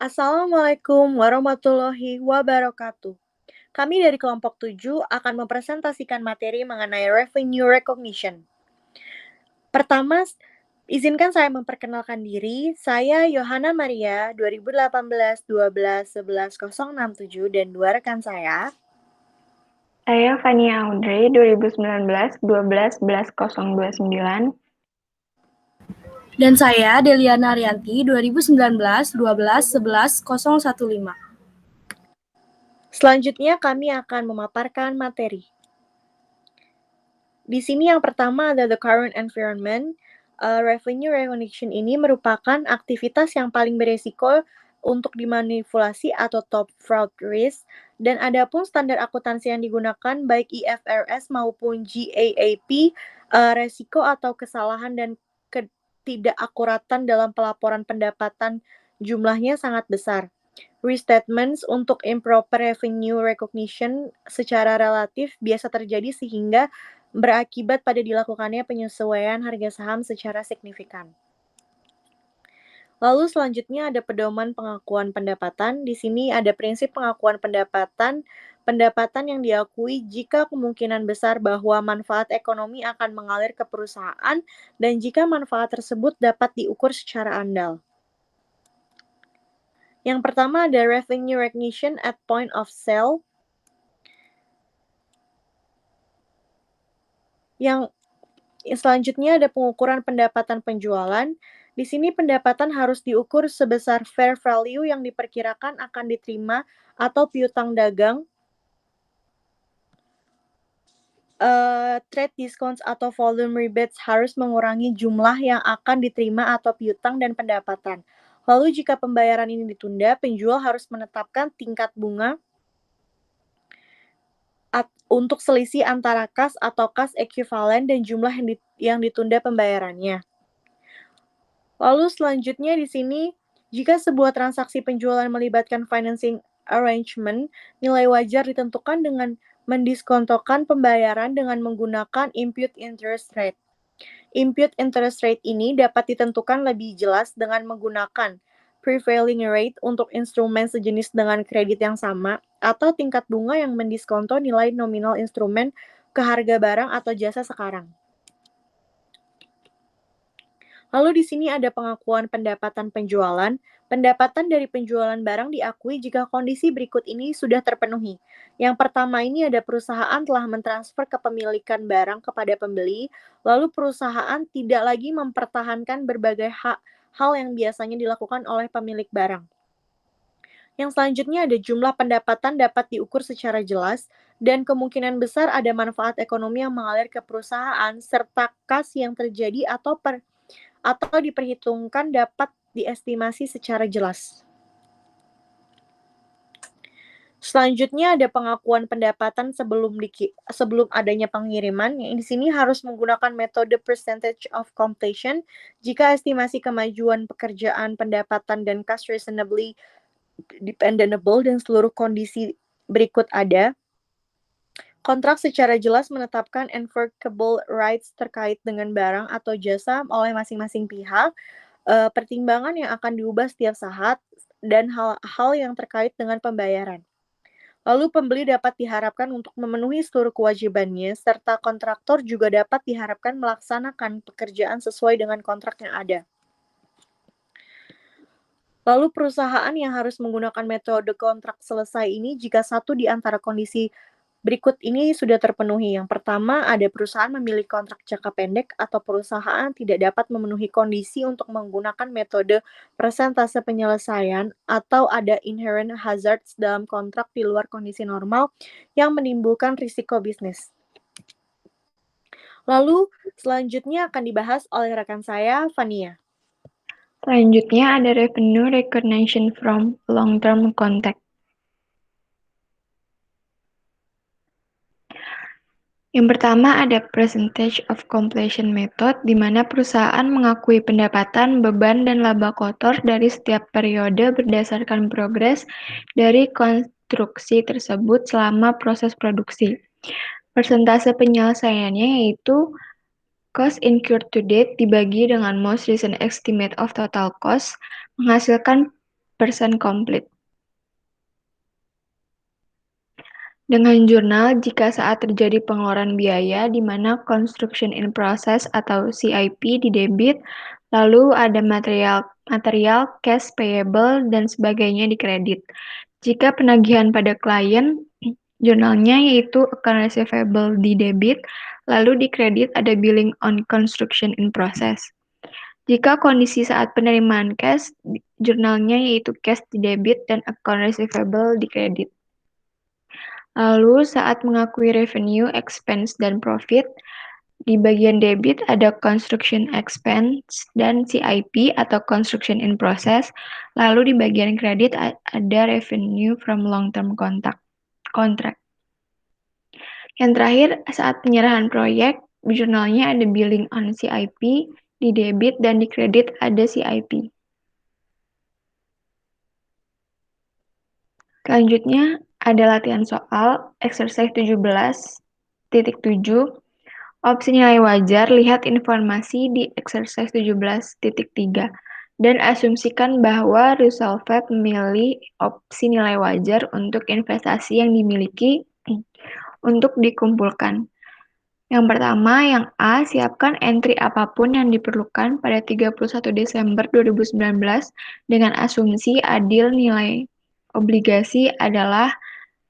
Assalamualaikum warahmatullahi wabarakatuh. Kami dari kelompok 7 akan mempresentasikan materi mengenai revenue recognition. Pertama, izinkan saya memperkenalkan diri. Saya Yohana Maria, 2018 12 11 067 dan dua rekan saya. Saya Fania Audrey, 2019 12 11 029. Dan saya Deliana Arianti, 2019 12 11 015. Selanjutnya kami akan memaparkan materi. Di sini yang pertama ada the current environment. Revenue recognition ini merupakan aktivitas yang paling beresiko untuk dimanipulasi atau top fraud risk, dan adapun standar akuntansi yang digunakan baik IFRS maupun GAAP, resiko atau kesalahan dan ketidakakuratan dalam pelaporan pendapatan jumlahnya sangat besar. Restatements untuk improper revenue recognition secara relatif biasa terjadi sehingga berakibat pada dilakukannya penyesuaian harga saham secara signifikan. Lalu selanjutnya ada pedoman pengakuan pendapatan. Di sini ada prinsip pengakuan pendapatan, pendapatan yang diakui jika kemungkinan besar bahwa manfaat ekonomi akan mengalir ke perusahaan dan jika manfaat tersebut dapat diukur secara andal. Yang pertama ada revenue recognition at point of sale. Yang selanjutnya ada pengukuran pendapatan penjualan. Di sini pendapatan harus diukur sebesar fair value yang diperkirakan akan diterima atau piutang dagang, trade discounts atau volume rebates harus mengurangi jumlah yang akan diterima atau piutang dan pendapatan. Lalu jika pembayaran ini ditunda, penjual harus menetapkan tingkat bunga untuk selisih antara kas atau kas ekuivalen dan jumlah yang ditunda pembayarannya. Lalu selanjutnya di sini, jika sebuah transaksi penjualan melibatkan financing arrangement, nilai wajar ditentukan dengan mendiskontokan pembayaran dengan menggunakan imputed interest rate. Imputed interest rate ini dapat ditentukan lebih jelas dengan menggunakan prevailing rate untuk instrumen sejenis dengan kredit yang sama, atau tingkat bunga yang mendiskonto nilai nominal instrumen ke harga barang atau jasa sekarang. Lalu di sini ada pengakuan pendapatan penjualan. Pendapatan dari penjualan barang diakui jika kondisi berikut ini sudah terpenuhi. Yang pertama ini ada perusahaan telah mentransfer kepemilikan barang kepada pembeli, lalu perusahaan tidak lagi mempertahankan berbagai hal yang biasanya dilakukan oleh pemilik barang. Yang selanjutnya ada jumlah pendapatan dapat diukur secara jelas, dan kemungkinan besar ada manfaat ekonomi yang mengalir ke perusahaan, serta kas yang terjadi atau diperhitungkan dapat diestimasi secara jelas. Selanjutnya ada pengakuan pendapatan sebelum adanya pengiriman. Yang di sini harus menggunakan metode percentage of completion jika estimasi kemajuan pekerjaan, pendapatan, dan cost reasonably dependable dan seluruh kondisi berikut ada. Kontrak secara jelas menetapkan enforceable rights terkait dengan barang atau jasa oleh masing-masing pihak, pertimbangan yang akan diubah setiap saat, dan hal-hal yang terkait dengan pembayaran. Lalu pembeli dapat diharapkan untuk memenuhi seluruh kewajibannya, serta kontraktor juga dapat diharapkan melaksanakan pekerjaan sesuai dengan kontrak yang ada. Lalu perusahaan yang harus menggunakan metode kontrak selesai ini jika satu di antara kondisi berikut ini sudah terpenuhi. Yang pertama, ada perusahaan memiliki kontrak jangka pendek atau perusahaan tidak dapat memenuhi kondisi untuk menggunakan metode persentase penyelesaian, atau ada inherent hazards dalam kontrak di luar kondisi normal yang menimbulkan risiko bisnis. Lalu selanjutnya akan dibahas oleh rekan saya, Fania. Selanjutnya ada revenue recognition from long-term contract. Yang pertama ada percentage of completion method, di mana perusahaan mengakui pendapatan, beban, dan laba kotor dari setiap periode berdasarkan progres dari konstruksi tersebut selama proses produksi. Persentase penyelesaiannya yaitu cost incurred to date dibagi dengan most recent estimate of total cost, menghasilkan complete. Dengan jurnal, jika saat terjadi pengeluaran biaya di mana construction in process atau CIP didebit, lalu ada material, cash payable, dan sebagainya dikredit. Jika penagihan pada klien, jurnalnya yaitu account receivable didebit, lalu dikredit ada billing on construction in process. Jika kondisi saat penerimaan cash, jurnalnya yaitu cash didebit dan account receivable dikredit. Lalu saat mengakui revenue, expense, dan profit, di bagian debit ada construction expense dan CIP atau construction in process. Lalu di bagian kredit ada revenue from long-term contract. Yang terakhir, saat penyerahan proyek, di jurnalnya ada billing on CIP, di debit dan di kredit ada CIP. Selanjutnya, ada latihan soal, exercise 17.7. Opsi nilai wajar, lihat informasi di exercise 17.3. Dan asumsikan bahwa Resolved memilih opsi nilai wajar untuk investasi yang dimiliki untuk dikumpulkan. Yang pertama, yang A, siapkan entry apapun yang diperlukan pada 31 Desember 2019 dengan asumsi adil nilai obligasi adalah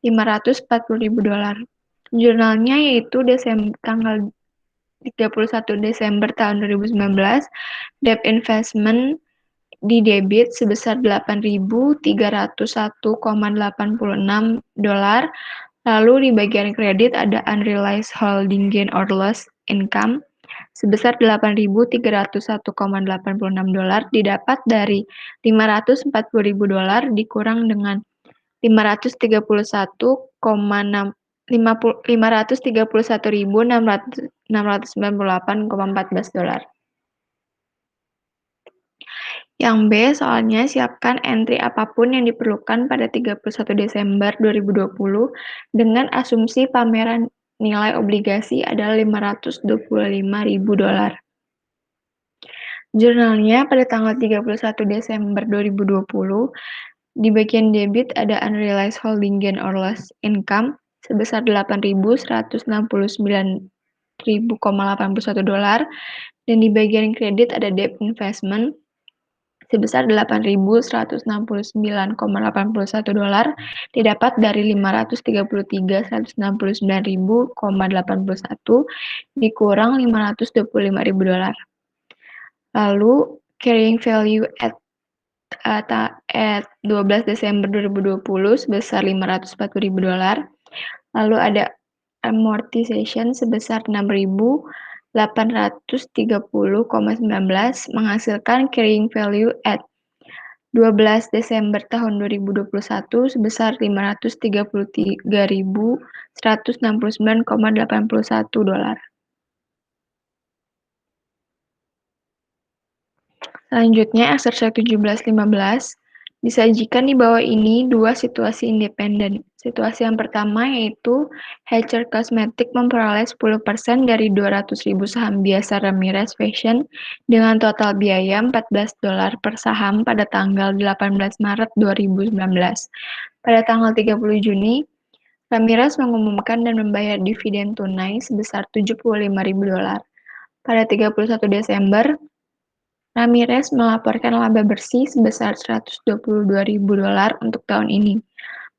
$540.000. Jurnalnya yaitu tanggal 31 Desember tahun 2019, debt investment di debit sebesar $8.301,86. Lalu di bagian kredit ada unrealized holding gain or loss income sebesar $8.301,86 didapat dari $540.000 dikurang dengan $531.698,14. Yang B, soalnya siapkan entry apapun yang diperlukan pada 31 Desember 2020 dengan asumsi pameran nilai obligasi adalah $525.000. Jurnalnya pada tanggal 31 Desember 2020, di bagian debit ada unrealized holding gain or loss income sebesar $8.199.081 dan di bagian kredit ada debt investment sebesar $8.169,81 didapat dari $533.169.081 dikurang $525.000. Lalu carrying value at 12 Desember 2020 sebesar $540.000. Lalu ada amortization sebesar $6.830,19 menghasilkan carrying value at 12 Desember tahun 2021 sebesar $533.169,81. Selanjutnya, exercise 17.15. Disajikan di bawah ini dua situasi independen. Situasi yang pertama yaitu Hatcher Cosmetic memperoleh 10% dari 200.000 saham biasa Ramirez Fashion dengan total biaya $14 per saham pada tanggal 18 Maret 2019. Pada tanggal 30 Juni, Ramirez mengumumkan dan membayar dividen tunai sebesar $75.000. Pada 31 Desember, Ramirez melaporkan laba bersih sebesar $122.000 untuk tahun ini.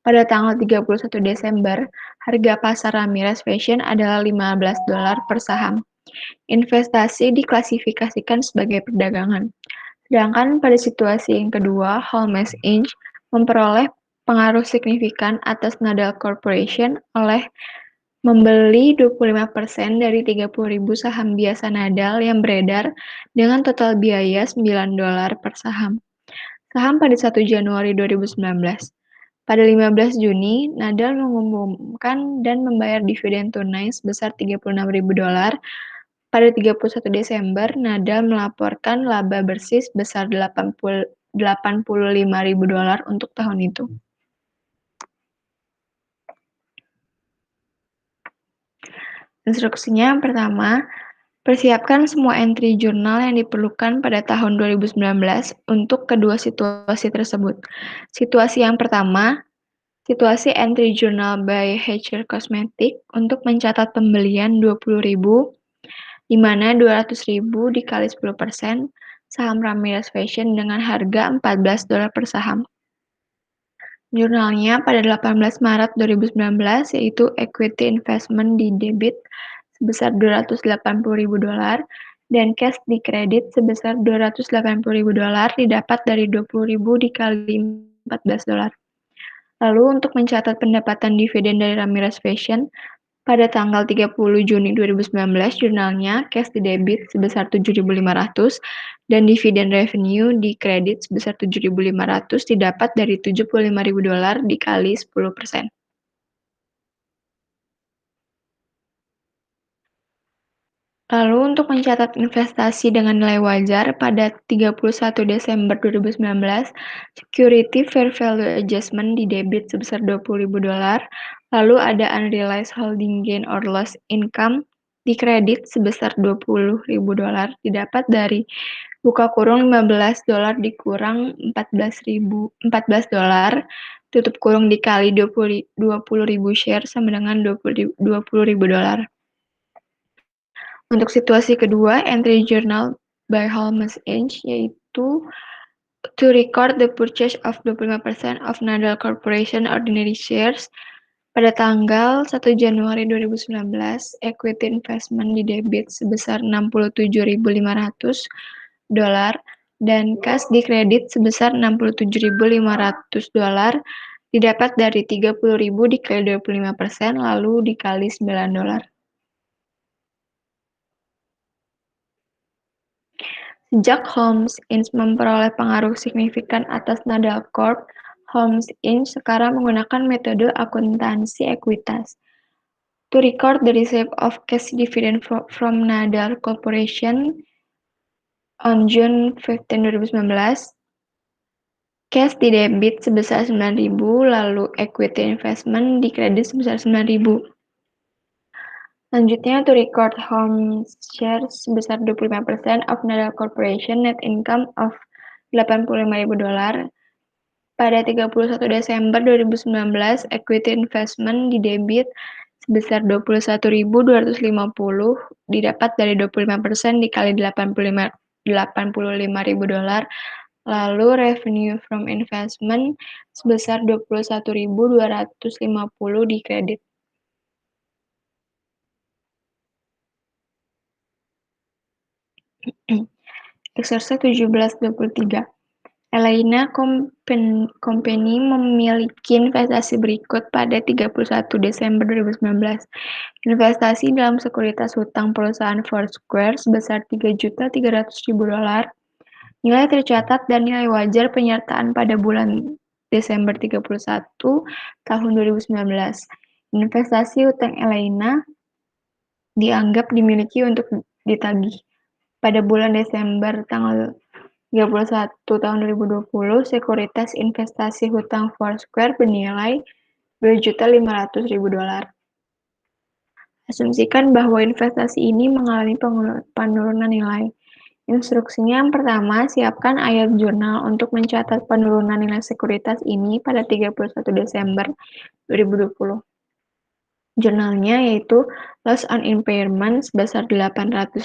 Pada tanggal 31 Desember, harga pasar Ramirez Fashion adalah $15 per saham. Investasi diklasifikasikan sebagai perdagangan. Sedangkan pada situasi yang kedua, Holmes Inc. memperoleh pengaruh signifikan atas Nadal Corporation oleh membeli 25% dari 30.000 saham biasa Nadal yang beredar dengan total biaya $9 per saham. Saham pada 1 Januari 2019. Pada 15 Juni, Nadal mengumumkan dan membayar dividen tunai sebesar $36.000. Pada 31 Desember, Nadal melaporkan laba bersih sebesar $85.000 untuk tahun itu. Instruksinya pertama, Persiapkan semua entry jurnal yang diperlukan pada tahun 2019 untuk kedua situasi tersebut. Situasi yang pertama, situasi entry journal by Hatcher Cosmetic untuk mencatat pembelian 20.000, di mana 200.000 dikali 10% saham Ramirez Fashion dengan harga $14 per saham. Jurnalnya pada 18 Maret 2019 yaitu equity investment di debit sebesar $280.000 dan cash di kredit sebesar $280.000 didapat dari 20.000 dikali $14. Lalu untuk mencatat pendapatan dividen dari Ramirez Fashion, pada tanggal 30 Juni 2019 jurnalnya cash di debit sebesar 7.500 dan dividen revenue di kredit sebesar 7.500 didapat dari $75.000 dikali 10%. Lalu untuk mencatat investasi dengan nilai wajar pada 31 Desember 2019, security fair value adjustment di debit sebesar $20.000, lalu ada unrealized holding gain or loss income di kredit sebesar $20.000 didapat dari buka kurung $15 dikurang $14 tutup kurung dikali 20.000 share sama dengan $20.000. Untuk situasi kedua, entry journal by Holmes Inc. yaitu to record the purchase of 25% of Nadal Corporation ordinary shares pada tanggal 1 Januari 2019, equity investment di debit sebesar $67.500 dan cash di kredit sebesar $67.500 didapat dari 30.000 dikali 25% lalu dikali $9. Sejak Holmes Inc. memperoleh pengaruh signifikan atas Nadal Corp., Holmes Inc. sekarang menggunakan metode akuntansi ekuitas. To record the receipt of cash dividend from Nadal Corporation on June 15, 2019, cash di debit sebesar 9.000, lalu equity investment di kredit sebesar 9.000. Selanjutnya, to record Holmes shares sebesar 25% of Nadal Corporation net income of $85.000. Pada 31 Desember 2019, equity investment di debit sebesar 21.250 didapat dari 25% dikali $85.000. Lalu revenue from investment sebesar 21.250 di kredit. Exercise 1723. Elena Company memiliki investasi berikut pada 31 Desember 2019. Investasi dalam sekuritas hutang perusahaan Foursquare sebesar $3.300.000. Nilai tercatat dan nilai wajar penyertaan pada bulan Desember 31 tahun 2019. Investasi hutang Elena dianggap dimiliki untuk ditagih. Pada bulan Desember tanggal 31 tahun 2020, sekuritas investasi hutang Foursquare bernilai $2.500.000. Asumsikan bahwa investasi ini mengalami penurunan nilai. Instruksinya yang pertama, siapkan ayat jurnal untuk mencatat penurunan nilai sekuritas ini pada 31 Desember 2020. Jurnalnya yaitu loss on impairment sebesar $800.000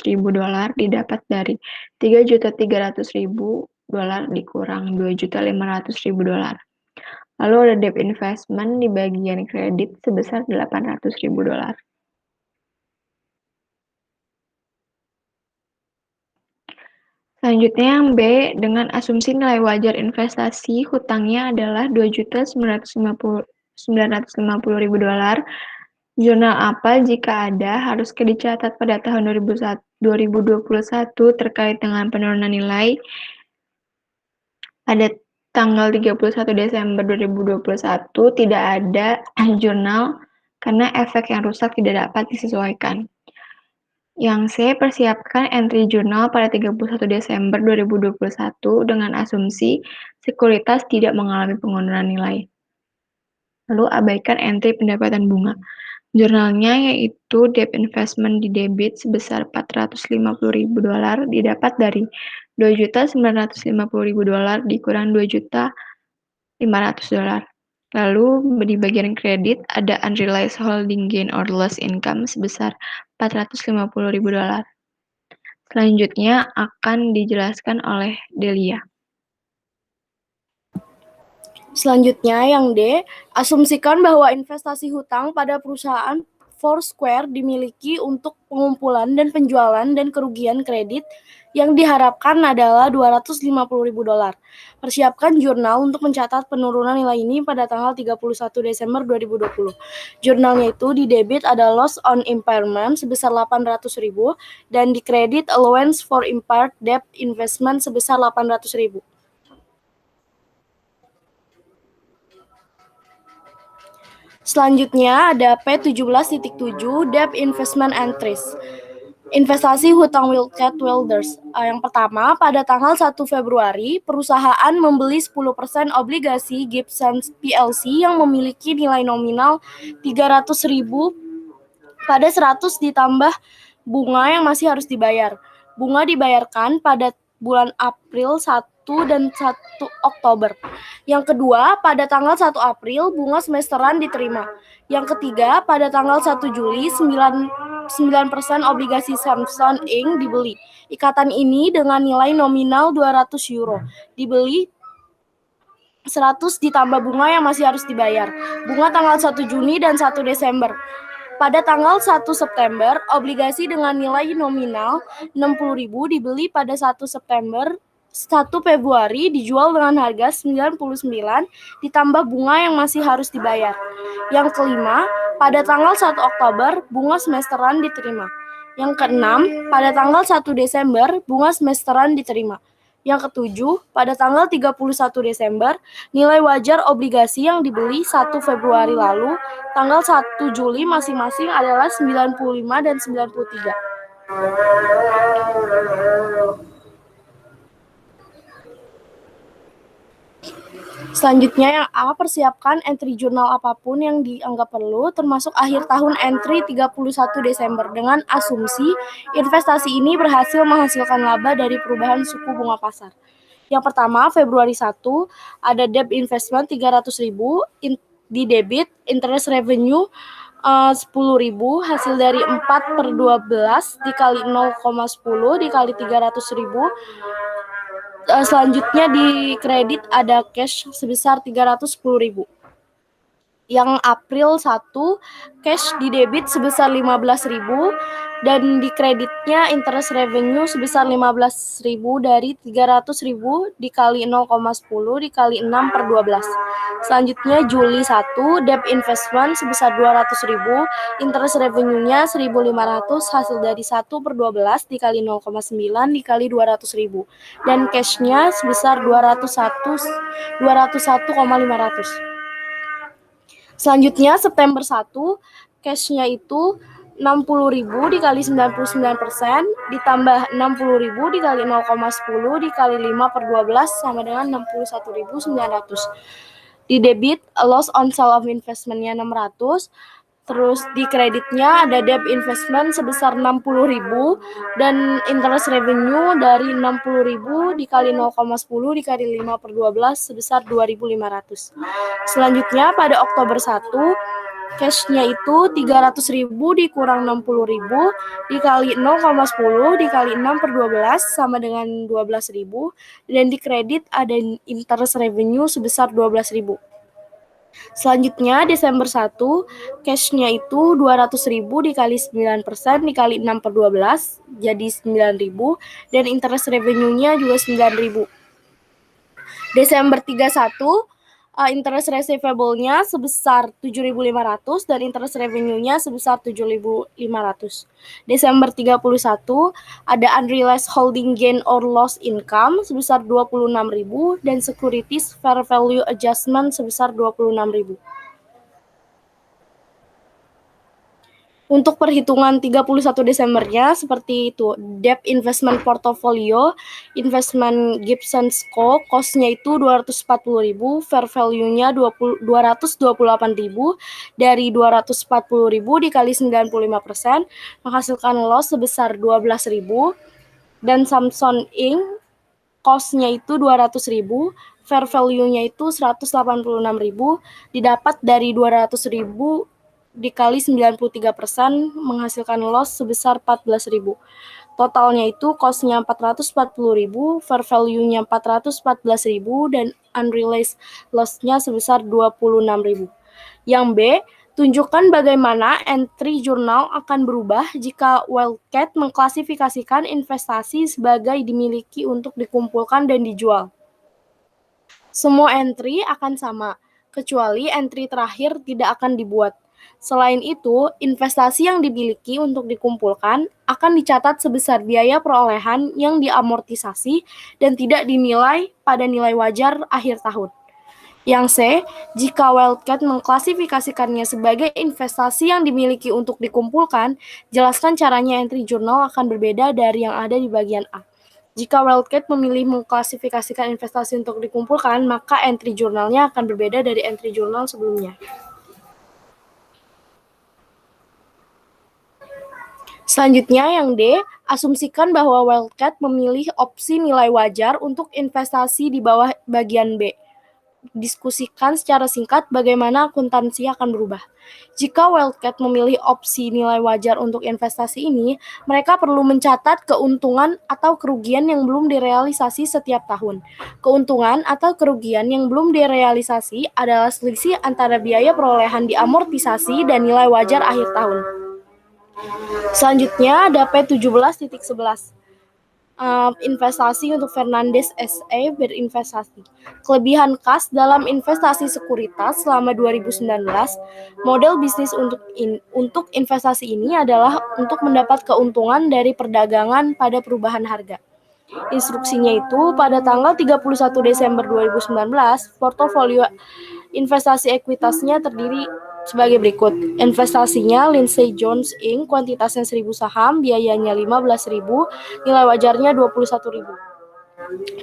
didapat dari $3.300.000 dikurang $2.500.000. Lalu ada debt investment di bagian kredit sebesar $800.000. Selanjutnya yang B, dengan asumsi nilai wajar investasi hutangnya adalah $2.950.000. Jurnal apa jika ada harus dicatat pada tahun 2021 terkait dengan penurunan nilai pada tanggal 31 Desember 2021 tidak ada jurnal karena efek yang rusak tidak dapat disesuaikan. Yang C, persiapkan entry jurnal pada 31 Desember 2021 dengan asumsi sekuritas tidak mengalami penurunan nilai. Lalu abaikan entry pendapatan bunga. Jurnalnya yaitu debt investment di debit sebesar $450.000 didapat dari $2.950.000 dikurang $2.500.000. Lalu di bagian kredit ada unrealized holding gain or loss income sebesar $450.000. Selanjutnya akan dijelaskan oleh Delia. Selanjutnya yang D, asumsikan bahwa investasi hutang pada perusahaan Foursquare dimiliki untuk pengumpulan dan penjualan dan kerugian kredit yang diharapkan adalah $250.000. Persiapkan jurnal untuk mencatat penurunan nilai ini pada tanggal 31 Desember 2020. Jurnalnya itu di debit ada loss on impairment sebesar $800.000 dan di kredit allowance for impaired debt investment sebesar $800.000. Selanjutnya ada P17.7 Debt Investment Entries. Investasi hutang Wildcat Wilders. Yang pertama, pada tanggal 1 Februari, perusahaan membeli 10% obligasi Gibson PLC yang memiliki nilai nominal $300.000 pada 100 ditambah bunga yang masih harus dibayar. Bunga dibayarkan pada bulan April 1 dan 1 Oktober. Yang kedua, pada tanggal 1 April, bunga semesteran diterima. Yang ketiga, pada tanggal 1 Juli, 9% obligasi Samsung Inc. dibeli. Ikatan ini dengan nilai nominal €200. Dibeli 100 ditambah bunga yang masih harus dibayar. Bunga tanggal 1 Juni dan 1 Desember. Pada tanggal 1 September, obligasi dengan nilai nominal $60.000 dibeli pada 1 September. 1 Februari dijual dengan harga $99 ditambah bunga yang masih harus dibayar. Yang kelima, pada tanggal 1 Oktober, bunga semesteran diterima. Yang keenam, pada tanggal 1 Desember, bunga semesteran diterima. Yang ketujuh, pada tanggal 31 Desember, nilai wajar obligasi yang dibeli 1 Februari lalu, tanggal 1 Juli masing-masing adalah 95 dan 93. Selanjutnya yang A, persiapkan entry jurnal apapun yang dianggap perlu, termasuk akhir tahun entry 31 Desember, dengan asumsi investasi ini berhasil menghasilkan laba dari perubahan suku bunga pasar. Yang pertama, Februari 1, ada debt investment $300.000, di debit, interest revenue $10.000, hasil dari 4/12 dikali 0,10 dikali $300.000. Selanjutnya di kredit ada cash sebesar $310.000. Yang April 1, cash di debit sebesar $15.000 dan di kreditnya interest revenue sebesar $15.000 dari $300.000 dikali 0,10 dikali 6/12. Selanjutnya Juli 1, debt investment sebesar $200.000, interest revenue-nya $1.500, hasil dari 1/12 dikali 0,9 dikali $200.000 dan cash-nya sebesar $201,500. Selanjutnya September 1, cash-nya itu $60.000 dikali 99% ditambah $60.000 dikali 0,10 dikali 5/12 sama dengan $61.900. Di debit, loss on sale of investment-nya $600. Terus di kreditnya ada debt investment sebesar $60.000 dan interest revenue dari $60.000 dikali 0,10 dikali 5/12 sebesar $2.500. Selanjutnya pada Oktober 1, cash-nya itu $300.000 dikurang $60.000 dikali 0,10 dikali 6/12 sama dengan $12.000 dan di kredit ada interest revenue sebesar $12.000. Selanjutnya Desember 1, cash-nya itu $200.000 dikali 9% dikali 6/12 jadi $9.000 dan interest revenue-nya juga $9.000. Desember 31, interest receivable-nya sebesar $7.500 dan interest revenue-nya sebesar $7.500. Desember 31, ada unrealized holding gain or loss income sebesar $26.000 dan securities fair value adjustment sebesar $26.000. Untuk perhitungan 31 Desembernya seperti itu. Debt investment portfolio, investment Gibson Co, cost-nya itu 240.000, fair value-nya 228.000, dari 240.000 dikali 95%, menghasilkan loss sebesar 12.000, dan Samsung Inc, cost-nya itu 200.000, fair value-nya itu 186.000, didapat dari 200.000 dikali 93%, menghasilkan loss sebesar 14.000. Totalnya itu cost-nya 440.000, fair value-nya 414.000, dan unrealized loss-nya sebesar 26.000. Yang B, tunjukkan bagaimana entry jurnal akan berubah jika Wildcat mengklasifikasikan investasi sebagai dimiliki untuk dikumpulkan dan dijual. Semua entry akan sama, kecuali entry terakhir tidak akan dibuat. Selain itu, investasi yang dimiliki untuk dikumpulkan akan dicatat sebesar biaya perolehan yang diamortisasi dan tidak dinilai pada nilai wajar akhir tahun. Yang C, jika Wildcat mengklasifikasikannya sebagai investasi yang dimiliki untuk dikumpulkan, jelaskan caranya entry jurnal akan berbeda dari yang ada di bagian A. Jika Wildcat memilih mengklasifikasikan investasi untuk dikumpulkan, maka entry jurnalnya akan berbeda dari entry jurnal sebelumnya. Selanjutnya yang D, asumsikan bahwa Wildcat memilih opsi nilai wajar untuk investasi di bawah bagian B. Diskusikan secara singkat bagaimana akuntansi akan berubah. Jika Wildcat memilih opsi nilai wajar untuk investasi ini, mereka perlu mencatat keuntungan atau kerugian yang belum direalisasi setiap tahun. Keuntungan atau kerugian yang belum direalisasi adalah selisih antara biaya perolehan diamortisasi dan nilai wajar akhir tahun. Selanjutnya ada P17.11. Investasi untuk Fernandes SA berinvestasi. Kelebihan kas dalam investasi sekuritas selama 2019, model bisnis untuk investasi ini adalah untuk mendapat keuntungan dari perdagangan pada perubahan harga. Instruksinya itu pada tanggal 31 Desember 2019, portofolio investasi ekuitasnya terdiri sebagai berikut. Investasinya Lindsay Jones Inc, kuantitasnya 1.000 saham, biayanya 15.000, nilai wajarnya 21.000.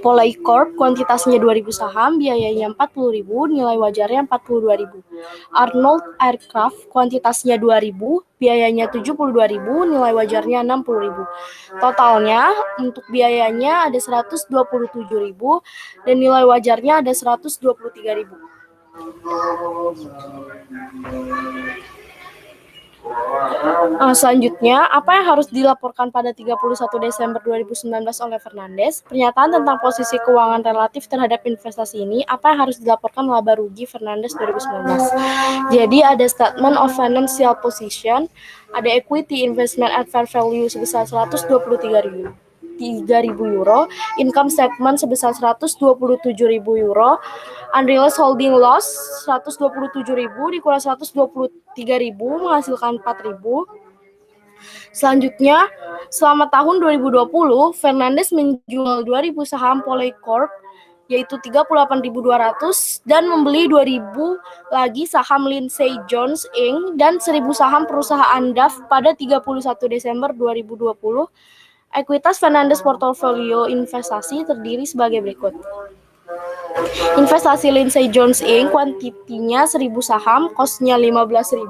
Polai Corp, kuantitasnya 2.000 saham, biayanya 40.000, nilai wajarnya 42.000. Arnold Aircraft, kuantitasnya 2.000, biayanya 72.000, nilai wajarnya 60.000. Totalnya untuk biayanya ada 127.000 dan nilai wajarnya ada 123.000. Selanjutnya, apa yang harus dilaporkan pada 31 Desember 2019 oleh Fernandes? Pernyataan tentang posisi keuangan relatif terhadap investasi ini, apa yang harus dilaporkan laba rugi Fernandes 2019? Jadi ada statement of financial position, ada equity investment at fair value sebesar 123.000 euro, income statement sebesar 127.000 euro, unrealized holding loss 127.000 dikurang 123.000 menghasilkan 4.000. Selanjutnya, selama tahun 2020, Fernandes menjual 2.000 saham Polai Corp, yaitu 38.200, dan membeli 2.000 lagi saham Lindsay Jones Inc. dan 1.000 saham perusahaan DAF pada 31 Desember 2020. Ekuitas Fernandes portofolio investasi terdiri sebagai berikut. Investasi Lindsay Jones Inc. kuantitinya 1.000 saham, cost-nya 15.000,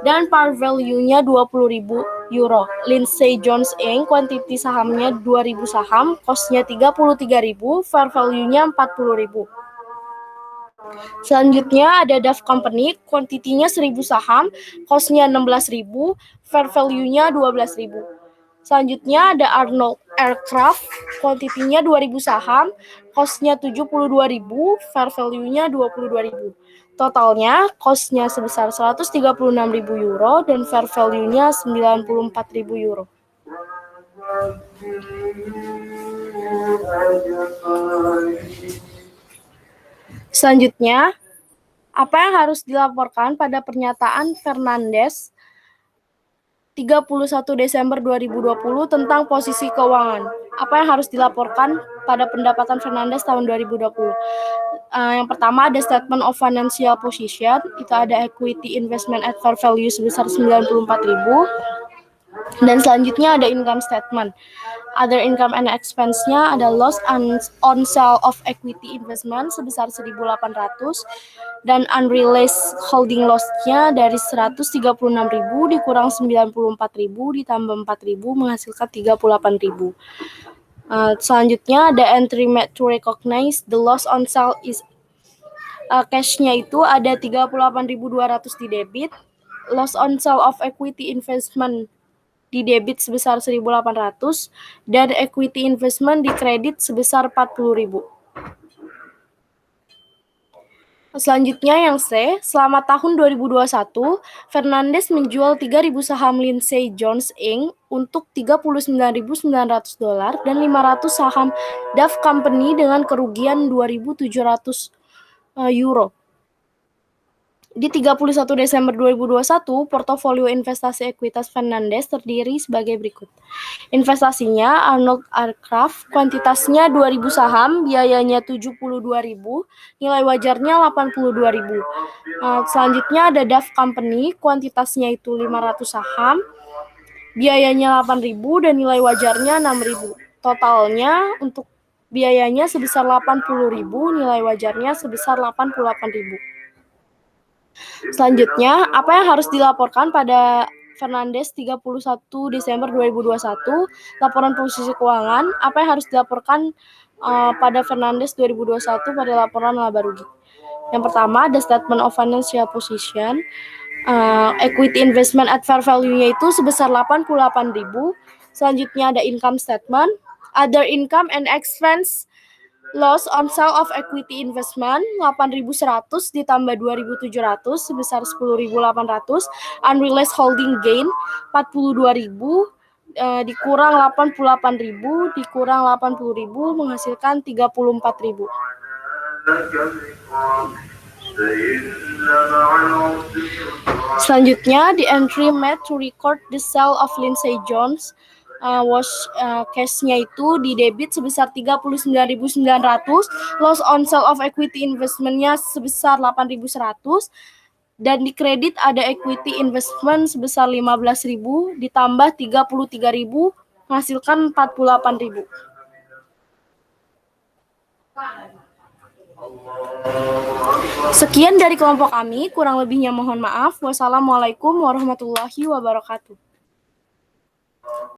dan par value-nya 20.000 euro. Lindsay Jones Inc. kuantiti sahamnya 2.000 saham, cost-nya 33.000, fair value-nya 40.000. Selanjutnya ada DAF Company, kuantitinya 1.000 saham, cost-nya 16.000, fair value-nya 12.000. Selanjutnya ada Arnold Aircraft, kuantitinya 2.000 saham, cost-nya 72.000, fair value-nya 22.000. Totalnya cost-nya sebesar 136.000 euro dan fair value-nya 94.000 euro. Selanjutnya, apa yang harus dilaporkan pada pernyataan Fernandes 31 Desember 2020 tentang posisi keuangan? Apa yang harus dilaporkan pada pendapatan Fernandes tahun 2020? Yang pertama ada statement of financial position, itu ada equity investment at fair value sebesar 94.000. Dan selanjutnya ada income statement. Other income and expense-nya ada loss on sale of equity investment sebesar 1.800 dan unrealized holding loss-nya dari 136.000 dikurang 94.000 ditambah 4.000 menghasilkan 38.000. Selanjutnya ada entry made to recognize the loss on sale is cash-nya itu ada 38.200 di debit, loss on sale of equity investment di debit sebesar 1.800 dan equity investment di kredit sebesar 40.000. Selanjutnya yang C, selama tahun 2021, Fernandes menjual 3.000 saham Lindsay Jones Inc. untuk $39.900 dan 500 saham Duff Company dengan kerugian 2.700 euro. Di 31 Desember 2021, portofolio investasi ekuitas Fernandes terdiri sebagai berikut. Investasinya Arnold Aircraft, kuantitasnya 2.000 saham, biayanya 72.000, nilai wajarnya 82.000. Selanjutnya ada Duff Company, kuantitasnya itu 500 saham, biayanya 8.000 dan nilai wajarnya 6.000. Totalnya untuk biayanya sebesar 80.000, nilai wajarnya sebesar 88.000. Selanjutnya, apa yang harus dilaporkan pada Fernandes 31 Desember 2021? Laporan posisi keuangan, apa yang harus dilaporkan pada Fernandes 2021 pada laporan laba rugi? Yang pertama, ada statement of financial position. Equity investment at fair value-nya itu sebesar 88.000. Selanjutnya ada income statement, other income and expense. Loss on sale of equity investment 8.100 ditambah 2.700 sebesar 10.800. Unrealized holding gain 42.000 dikurang 88.000 dikurang 80.000 menghasilkan 34.000. Selanjutnya, the entry made to record the sale of Lindsay Jones cash-nya itu di debit sebesar 39.900, loss on sale of equity investment-nya sebesar 8.100, dan di kredit ada equity investment sebesar 15.000 ditambah 33.000 menghasilkan 48.000. Sekian dari kelompok kami, kurang lebihnya mohon maaf. Wassalamualaikum warahmatullahi wabarakatuh.